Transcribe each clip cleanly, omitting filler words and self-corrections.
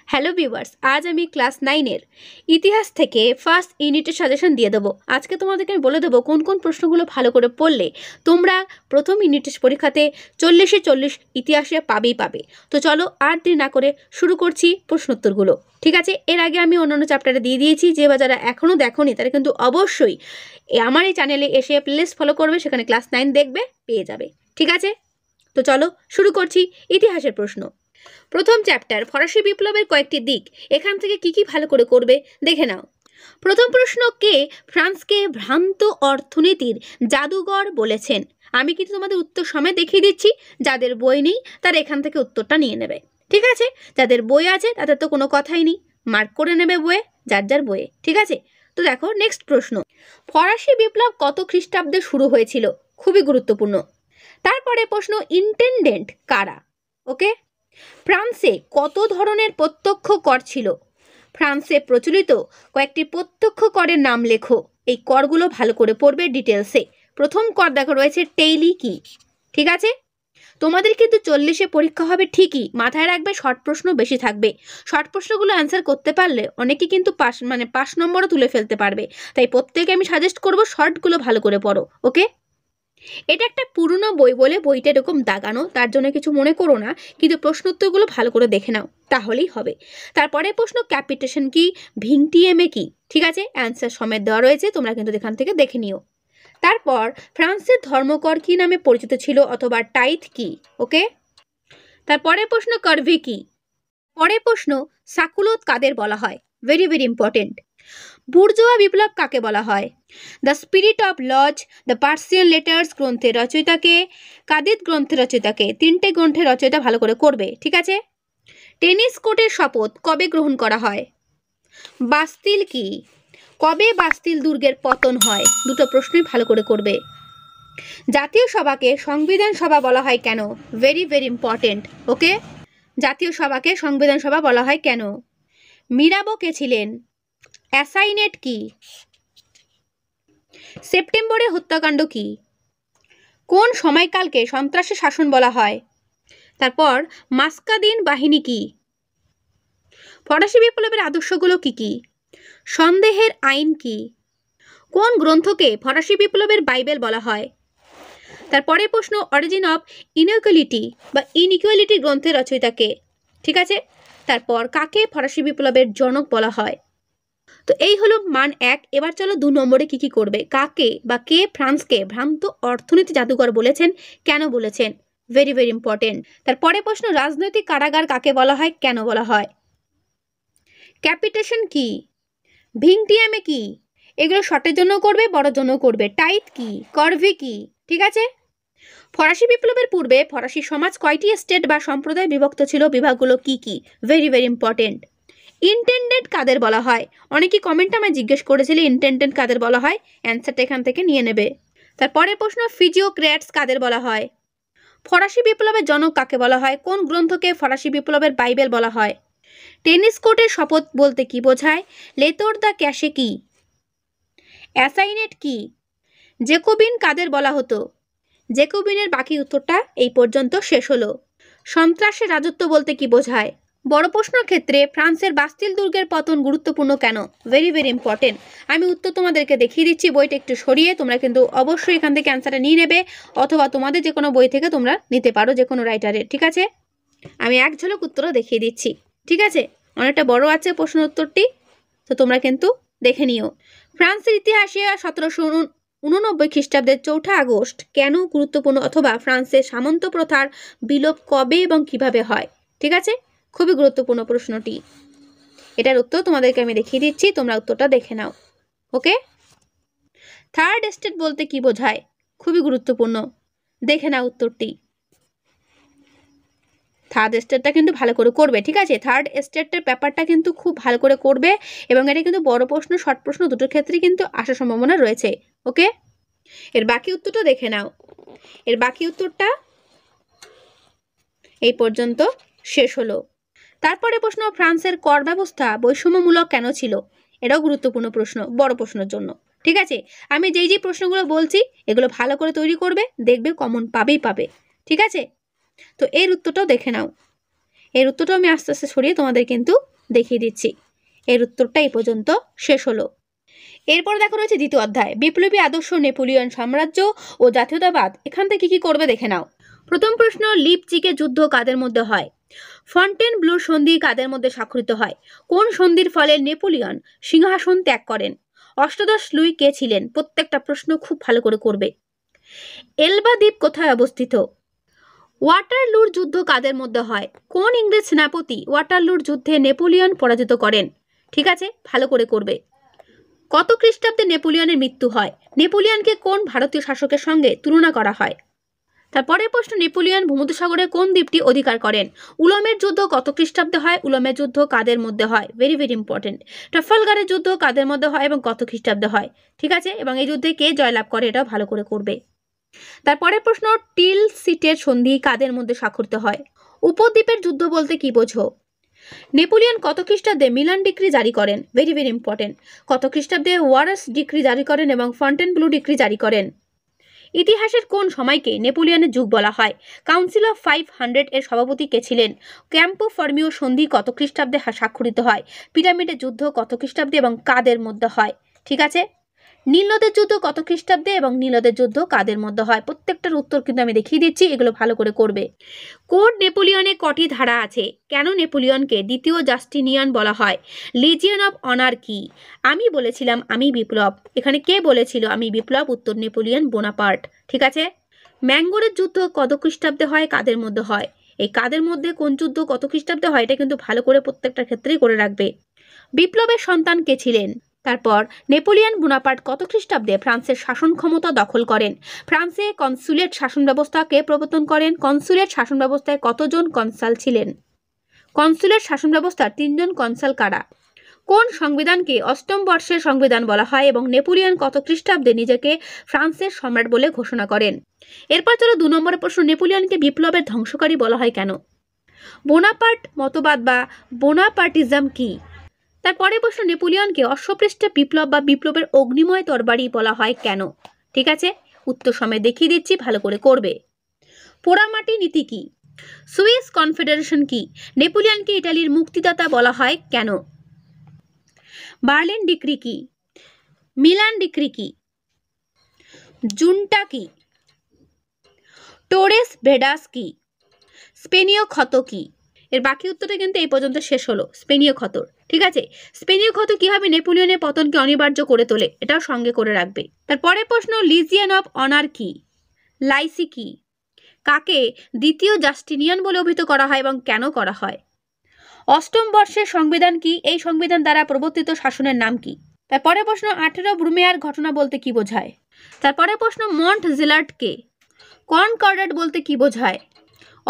Hello viewers, আজ আমি class 9-এর ইতিহাস থেকে ফার্স্ট ইউনিটের সাজেশন দিয়ে দেবো। আজকে তোমাদেরকে আমি বলে দেবো কোন কোন প্রশ্নগুলো ভালো করে পড়লে তোমরা প্রথম ইউনিটের পরীক্ষাতে 40-এ 40 ইতিহাসে পাবে। তো চলো আর দেরি না করে শুরু করছি প্রশ্নোত্তরগুলো। ঠিক আছে, এর আগে আমি অন্যান্য চ্যাপ্টারে দিয়ে দিয়েছি, যে বা যারা এখনও দেখোনি তারা কিন্তু অবশ্যই আমার এই চ্যানেলে এসে প্লেলিস্ট ফলো করবে, সেখানে ক্লাস 9 দেখবে, পেয়ে যাবে। ঠিক আছে, তো চলো শুরু করছি ইতিহাসের প্রশ্ন। প্রথম চ্যাপ্টার ফরাসি বিপ্লবের কয়েকটি দিক, এখান থেকে কি ভালো করে করবে দেখে নাও। প্রথম প্রশ্ন, কে ফ্রান্সকে ভ্রান্ত অর্থনীতির জাদুঘর বলেছেন? আমি কিন্তু তোমাদের উত্তর সময় দেখিয়ে দিচ্ছি, যাদের বই নেই তারা এখান থেকে উত্তরটা নিয়ে নেবে। ঠিক আছে, যাদের বই আছে তাদের তো কোনো কথাই নেই, মার্ক করে নেবে বইয়ে, যার যার বইয়ে। ঠিক আছে, তো দেখো নেক্সট প্রশ্ন, ফরাসি বিপ্লব কত খ্রিস্টাব্দে শুরু হয়েছিল? খুবই গুরুত্বপূর্ণ। তারপরে প্রশ্ন, ইন্টেন্ডেন্ট কারা? ওকে, ফ্রান্সে কত ধরনের প্রত্যক্ষ কর ছিল? ফ্রান্সে প্রচলিত কয়েকটি প্রত্যক্ষ করের নাম লেখো। এই করগুলো ভালো করে পড়বে ডিটেলসে। প্রথম কর দেখো রয়েছে টেইলি কি। ঠিক আছে, তোমাদের কিন্তু 40-এ পরীক্ষা হবে ঠিকই, মাথায় রাখবে শর্ট প্রশ্ন বেশি থাকবে। শর্ট প্রশ্নগুলো অ্যান্সার করতে পারলে অনেকে কিন্তু পাস নম্বরও তুলে ফেলতে পারবে। তাই প্রত্যেকে আমি সাজেস্ট করবো শর্টগুলো ভালো করে পড়ো। ওকে, এটা একটা পুরনো বই বলে বইটা এরকম দাগানো, তার জন্য কিছু মনে করো না, কিন্তু প্রশ্নোত্তরগুলো ভালো করে দেখে নাও, তাহলেই হবে। তারপরে প্রশ্ন, ক্যাপিটেশন কি, ভিংটিএমএ কি? ঠিক আছে, অ্যান্সার সমেত দেওয়া রয়েছে, তোমরা কিন্তু এখান থেকে দেখে নিও। তারপর ফ্রান্সের ধর্মকর কি নামে পরিচিত ছিল অথবা টাইথ কি? ওকে, তারপরে প্রশ্ন, কারভি কি? পরের প্রশ্ন, সাকুলোত কাদের বলা হয়? Very very important. বুর্জোয়া বিপ্লব কাকে বলা হয়? The spirit of laws, the Persian letters গ্রন্থের রচয়িতাকে, কাদিত গ্রন্থের রচয়িতাকে। 3টে গ্রন্থের রচয়িতা ভালো করে করবে। ঠিক আছে, টেনিস কোর্টের শপথ কবে গ্রহণ করা হয়? বাস্তিল কি? কবে বাস্তিল দুর্গের পতন হয়? দুটো প্রশ্নই ভালো করে করবে। জাতীয় সভাকে সংবিধান সভা বলা হয় কেন? Very very important. ওকে, জাতীয় সভাকে সংবিধান সভা বলা হয় কেন? মিরাবো কে ছিলেন? অ্যাসাইনেট কি? সেপ্টেম্বরের হত্যাকাণ্ড কি? কোন সময়কালকে সন্ত্রাসী শাসন বলা হয়? তারপর মাস্কাদিন বাহিনী কি? ফরাসি বিপ্লবের আদর্শগুলো কি কি? সন্দেহের আইন কি? কোন গ্রন্থকে ফরাসি বিপ্লবের বাইবেল বলা হয়? তারপরে প্রশ্ন, অরিজিন অফ ইনইকুয়ালিটি গ্রন্থের রচয়িতাকে। ঠিক আছে, তারপর কাকে ফরাসি বিপ্লবের জনক বলা হয়? তো এই হলো মান 1। এবার চলো 2 নম্বরে কি করবে। কাকে বা কে ফ্রান্সকে ভ্রান্ত অর্থনীতি জাদুঘর বলেছেন, কেন বলেছেন? Very very important. তারপরে প্রশ্ন, রাজনৈতিক কারাগার কাকে বলা হয়, কেন বলা হয়? ক্যাপিটেশন কি? ভিংটিএমএ কি? এগুলো শর্টের জন্য করবে, বড় জন্য করবে। টাইথ কি? করভি কি? ঠিক আছে, ফরাসি বিপ্লবের পূর্বে ফরাসি সমাজ কয়টি স্টেট বা সম্প্রদায় বিভক্ত ছিল? বিভাগগুলো কি কি? Very very important. ইন্টেন্ডেন্ট কাদের বলা হয়? অনেকেই কমেন্টে আমায় জিজ্ঞেস করেছিলে ইন্টেন্ডেন্ট কাদের বলা হয়, অ্যান্সারটা এখান থেকে নিয়ে নেবে। তারপরে প্রশ্ন, ফিজিওক্র্যাটস কাদের বলা হয়? ফরাসি বিপ্লবের জনক কাকে বলা হয়? কোন গ্রন্থকে ফরাসি বিপ্লবের বাইবেল বলা হয়? টেনিস কোর্টের শপথ বলতে কি বোঝায়? লেতর দ্য ক্যাশে কি? অ্যাসাইনেট কি? জেকোবিন কাদের বলা হতো? জেকোবিনের বাকি উত্তরটা এই পর্যন্ত শেষ হলো। সন্ত্রাসের রাজত্ব বলতে কি বোঝায়? বড় প্রশ্নের ক্ষেত্রে ফ্রান্সের বাস্তিল দুর্গের পতন গুরুত্বপূর্ণ কেন? Very very important. আমি উত্তর তোমাদেরকে দেখিয়ে দিচ্ছি, বইটা একটু সরিয়ে, তোমরা কিন্তু অবশ্যই এখান থেকে অ্যান্সারটা নিয়ে নেবে, অথবা তোমাদের যে কোনো বই থেকে তোমরা নিতে পারো, যে কোনো রাইটারের। ঠিক আছে, আমি এক ঝলক উত্তরও দেখিয়ে দিচ্ছি। ঠিক আছে, অনেকটা বড় আছে প্রশ্ন উত্তরটি, তো তোমরা কিন্তু দেখে নিও। ফ্রান্সের ইতিহাসে 1789 খ্রিস্টাব্দের 4 আগস্ট কেন গুরুত্বপূর্ণ, অথবা ফ্রান্সের সামন্ত প্রথার বিলোপ কবে এবং কিভাবে হয়? ঠিক আছে, খুবই গুরুত্বপূর্ণ প্রশ্নটি। এটার উত্তর তোমাদেরকে আমি দেখিয়ে দিচ্ছি, তোমরা উত্তরটা দেখে নাও। ওকে, থার্ড স্টেট বলতে কি বোঝায়? খুবই গুরুত্বপূর্ণ, দেখে নাও উত্তরটি। থার্ড স্টেটটা কিন্তু ভালো করে করবে। ঠিক আছে, থার্ড স্টেটের ব্যাপারটা কিন্তু খুব ভালো করে করবে, এবং এটা কিন্তু বড় প্রশ্ন শর্ট প্রশ্ন দুটোর ক্ষেত্রে কিন্তু আসার সম্ভাবনা রয়েছে। ওকে, এর বাকি উত্তরটা দেখে নাও। এর বাকি উত্তরটা এই পর্যন্ত শেষ হলো। তারপরে প্রশ্ন, ফ্রান্সের কর ব্যবস্থা বৈষম্যমূলক কেন ছিল? এটাও গুরুত্বপূর্ণ প্রশ্ন, বড় প্রশ্নের জন্য। ঠিক আছে, আমি যেই প্রশ্নগুলো বলছি এগুলো ভালো করে তৈরি করবে, দেখবে কমন পাবে। ঠিক আছে, তো এর উত্তরটাও দেখে নাও। এর উত্তরটাও আমি আস্তে আস্তে সরিয়ে তোমাদের কিন্তু দেখিয়ে দিচ্ছি। এর উত্তরটা এই পর্যন্ত শেষ হলো। এরপর দেখো রয়েছে দ্বিতীয় অধ্যায়, বিপ্লবী আদর্শ, নেপোলিয়ন সাম্রাজ্য ও জাতীয়তাবাদ। এখান থেকে কি করবে দেখে নাও। প্রথম প্রশ্ন, লিপজিগের যুদ্ধ কাদের মধ্যে হয়? ফন্টেনব্লুর সন্ধি কাদের মধ্যে স্বাক্ষরিত হয়? কোন সন্ধির ফলে নেপোলিয়ন সিংহাসন ত্যাগ করেন? অষ্টাদশ লুই কে ছিলেন? প্রত্যেকটা প্রশ্ন খুব ভালো করে করবে। এলবা দ্বীপ কোথায় অবস্থিত? ওয়াটারলুর যুদ্ধ কাদের মধ্যে হয়? কোন ইংরেজ সেনাপতি ওয়াটারলুর যুদ্ধে নেপোলিয়ন পরাজিত করেন? ঠিক আছে, ভালো করে করবে। কত খ্রিস্টাব্দে নেপোলিয়নের মৃত্যু হয়? নেপোলিয়নকে কোন ভারতীয় শাসকের সঙ্গে তুলনা করা হয়? তারপরের প্রশ্ন, নেপোলিয়ন ভূমধ্যসাগরের কোন দ্বীপটি অধিকার করেন? উলমের যুদ্ধ কত খ্রিস্টাব্দে হয়? উলমের যুদ্ধ কাদের মধ্যে হয়? Very very important. ট্রাফালগারের যুদ্ধ কাদের মধ্যে হয় এবং কত খ্রিস্টাব্দে হয়? ঠিক আছে, এবং এই যুদ্ধে কে জয়লাভ করে এটাও ভালো করে করবে। তারপরের প্রশ্ন, টিল সিটের সন্ধি কাদের মধ্যে স্বাক্ষরিত হয়? উপদ্বীপের যুদ্ধ বলতে কি বোঝো? নেপোলিয়ন কত খ্রিস্টাব্দে মিলান ডিক্রি জারি করেন? Very very important. কত খ্রিস্টাব্দে ওয়ারাস ডিক্রি জারি করেন এবং ফন্টেনব্লু ডিক্রি জারি করেন? ইতিহাসের কোন সময়কে নেপোলিয়নের যুগ বলা হয়? কাউন্সিল অফ 500 এর সভাপতি কে ছিলেন? ক্যাম্পো ফর্মিও সন্ধি কত খ্রিস্টাব্দে স্বাক্ষরিত হয়? পিরামিডের যুদ্ধ কত খ্রিস্টাব্দে এবং কাদের মধ্যে হয়? ঠিক আছে, নীলনদের যুদ্ধ কত খ্রিস্টাব্দে এবং নীলনদের যুদ্ধ কাদের মধ্যে হয়? প্রত্যেকটার উত্তর কিন্তু আমি দেখিয়ে দিচ্ছি, এগুলো ভালো করে করবে। কোড নেপোলিয়নে কটি ধারা আছে? কেন নেপোলিয়নকে দ্বিতীয় জাস্টিনিয়ান বলা হয়? লিজিয়ন অফ অনার কি? আমি বলেছিলাম আমি বিপ্লব। এখানে কে বলেছিল আমি বিপ্লব? উত্তর নেপোলিয়ন বোনাপার্ট। ঠিক আছে, ম্যাঙ্গোরের যুদ্ধ কত খ্রিস্টাব্দে হয়? কাদের মধ্যে হয়? এই কাদের মধ্যে কোন যুদ্ধ কত খ্রিস্টাব্দে হয় এটা কিন্তু ভালো করে প্রত্যেকটা ক্ষেত্রেই করে রাখবে। বিপ্লবের সন্তান কে ছিলেন? তারপর নেপোলিয়ন বোনাপার্ট কত খ্রিস্টাব্দে ফ্রান্সের শাসন ক্ষমতা দখল করেন? ফ্রান্সে কনসুলেট শাসন ব্যবস্থা কে প্রবর্তন করেন? কনসুলেট শাসন ব্যবস্থায় কতজন কনসাল ছিলেন? কনসুলেট শাসন ব্যবস্থার 3জন কনসাল কারা? কোন সংবিধানকে অষ্টম বর্ষের সংবিধান বলা হয় এবং নেপোলিয়ন কত খ্রিস্টাব্দে নিজেকে ফ্রান্সের সম্রাট বলে ঘোষণা করেন? এরপর চলো 2 নম্বরের প্রশ্ন, নেপোলিয়নকে বিপ্লবের ধ্বংসকারী বলা হয় কেন? বোনাপার্ট মতবাদ বা বোনাপার্টিজম কি? তারপরে প্রশ্ন, নেপোলিয়নকে অশ্বপৃষ্ঠে বিপ্লব বা বিপ্লবের অগ্নিময় তরবারি বলা হয় কেন? ঠিক আছে, উত্তর সময় দেখিয়ে দিচ্ছি, ভালো করে করবে। পোড়ামাটি নীতি কি? সুইস কনফেডারেশন কি? নেপোলিয়নকে ইটালির মুক্তিদাতা বলা হয় কেন? বার্লিন ডিক্রি কি? মিলান ডিক্রি কি? জুনটা কি? টোরেস ভেডাস কি? স্পেনীয় ক্ষত কি? এর বাকি উত্তরটা কিন্তু এই পর্যন্ত শেষ হলো। স্পেনীয় ক্ষত, ঠিক আছে, স্পেনীয় ক্ষত কিভাবে নেপোলিয়নের পতনকে অনিবার্য করে তোলে এটাও সঙ্গে করে রাখবে। তারপরে প্রশ্ন, লিজিয়ন অফ অনার কি? লাইসি কি? কাকে দ্বিতীয় জাস্টিনিয়ান বলে অভিহিত করা হয় এবং কেন করা হয়? অষ্টম বর্ষের সংবিধান কি? এই সংবিধান দ্বারা প্রবর্তিত শাসনের নাম কি? তারপরে প্রশ্ন, 18 ব্রুমেয়ার ঘটনা বলতে কি বোঝায়? তারপরে প্রশ্ন, মন্ট জিলার্ট কে? কনকর্ডাট বলতে কি বোঝায়?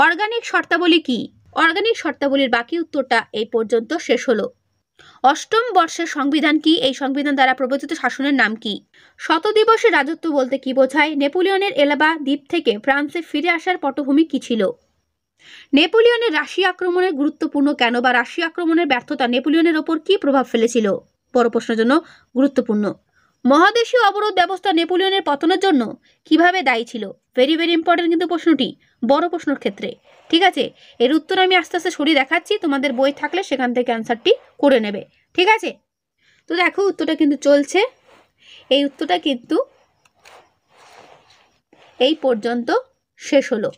অর্গানিক শর্তাবলী কি? অর্গানিক শর্তাবলীর বাকি উত্তরটা এই পর্যন্ত শেষ হলো। অষ্টম বর্ষের সংবিধান কি? এই সংবিধান দ্বারা প্রবর্তিত শাসনের নাম কি? শতদিবসের রাজত্ব বলতে কি বোঝায়? নেপোলিয়নের এলাবা দ্বীপ থেকে ফ্রান্সে ফিরে আসার পটভূমি কি ছিল? নেপোলিয়নের রাশিয়া আক্রমণের গুরুত্বপূর্ণ কেন বা রাশিয়া আক্রমণের ব্যর্থতা নেপোলিয়নের ওপর কি প্রভাব ফেলেছিল? বড় প্রশ্নের জন্য গুরুত্বপূর্ণ। মহাদেশীয় অবরোধ ব্যবস্থা নেপোলিয়নের পতনের জন্য কিভাবে দায়ী ছিল? ভেরি ভেরি ইম্পর্টেন্ট কিন্তু প্রশ্নটি, বড় প্রশ্নের ক্ষেত্রে। ঠিক আছে, এর উত্তর আমি আস্তে আস্তে সরিয়ে দেখাচ্ছি, তোমাদের বই থাকলে সেখান থেকে অ্যান্সারটি করে নেবে। ঠিক আছে, তো দেখো উত্তরটা কিন্তু চলছে। এই উত্তরটা কিন্তু এই পর্যন্ত শেষ হলো।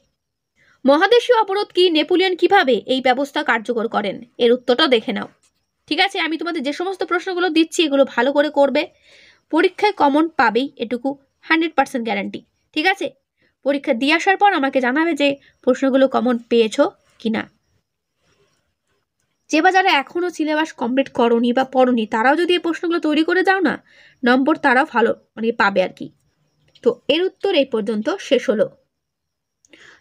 মহাদেশীয় অবরোধ কি? নেপোলিয়ন কিভাবে এই ব্যবস্থা কার্যকর করেন? এর উত্তরটাও দেখে নাও। ঠিক আছে, আমি তোমাদের যে সমস্ত প্রশ্নগুলো দিচ্ছি এগুলো ভালো করে করবে, পরীক্ষায় কমন পাবেই, এটুকু 100% গ্যারান্টি। ঠিক আছে, পরীক্ষা দিয়ে আসার পর আমাকে জানাবে যে প্রশ্নগুলো কমন পেয়েছো কিনা। যে বা যারা এখনও সিলেবাস কমপ্লিট করনি বা পড়নি তারাও যদি এই প্রশ্নগুলো তৈরি করে যাও না, নম্বর তারাও ভালো পাবে আর কি। তো এর উত্তর এই পর্যন্ত শেষ হলো।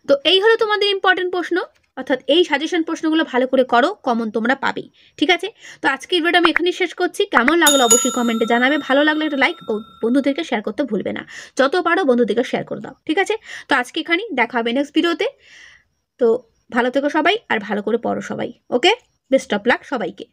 তো এই হলো তোমাদের ইম্পর্টেন্ট প্রশ্ন, অর্থাৎ এই সাজেশন প্রশ্নগুলো ভালো করে করো, কমন তোমরা পাবেই। ঠিক আছে, তো আজকের ভিডিওটা আমি এখানেই শেষ করছি। কেমন লাগলো অবশ্যই কমেন্টে জানাবে, ভালো লাগলে একটা লাইক ও বন্ধুদেরকে শেয়ার করতে ভুলবে না, যত পারো বন্ধুদেরকে শেয়ার করে দাও। ঠিক আছে, তো আজকে এখানেই দেখা হবে নেক্সট ভিডিওতে। তো ভালো থেকো সবাই আর ভালো করে পড়ো সবাই। ওকে, বেস্ট অফ লাক সবাইকে।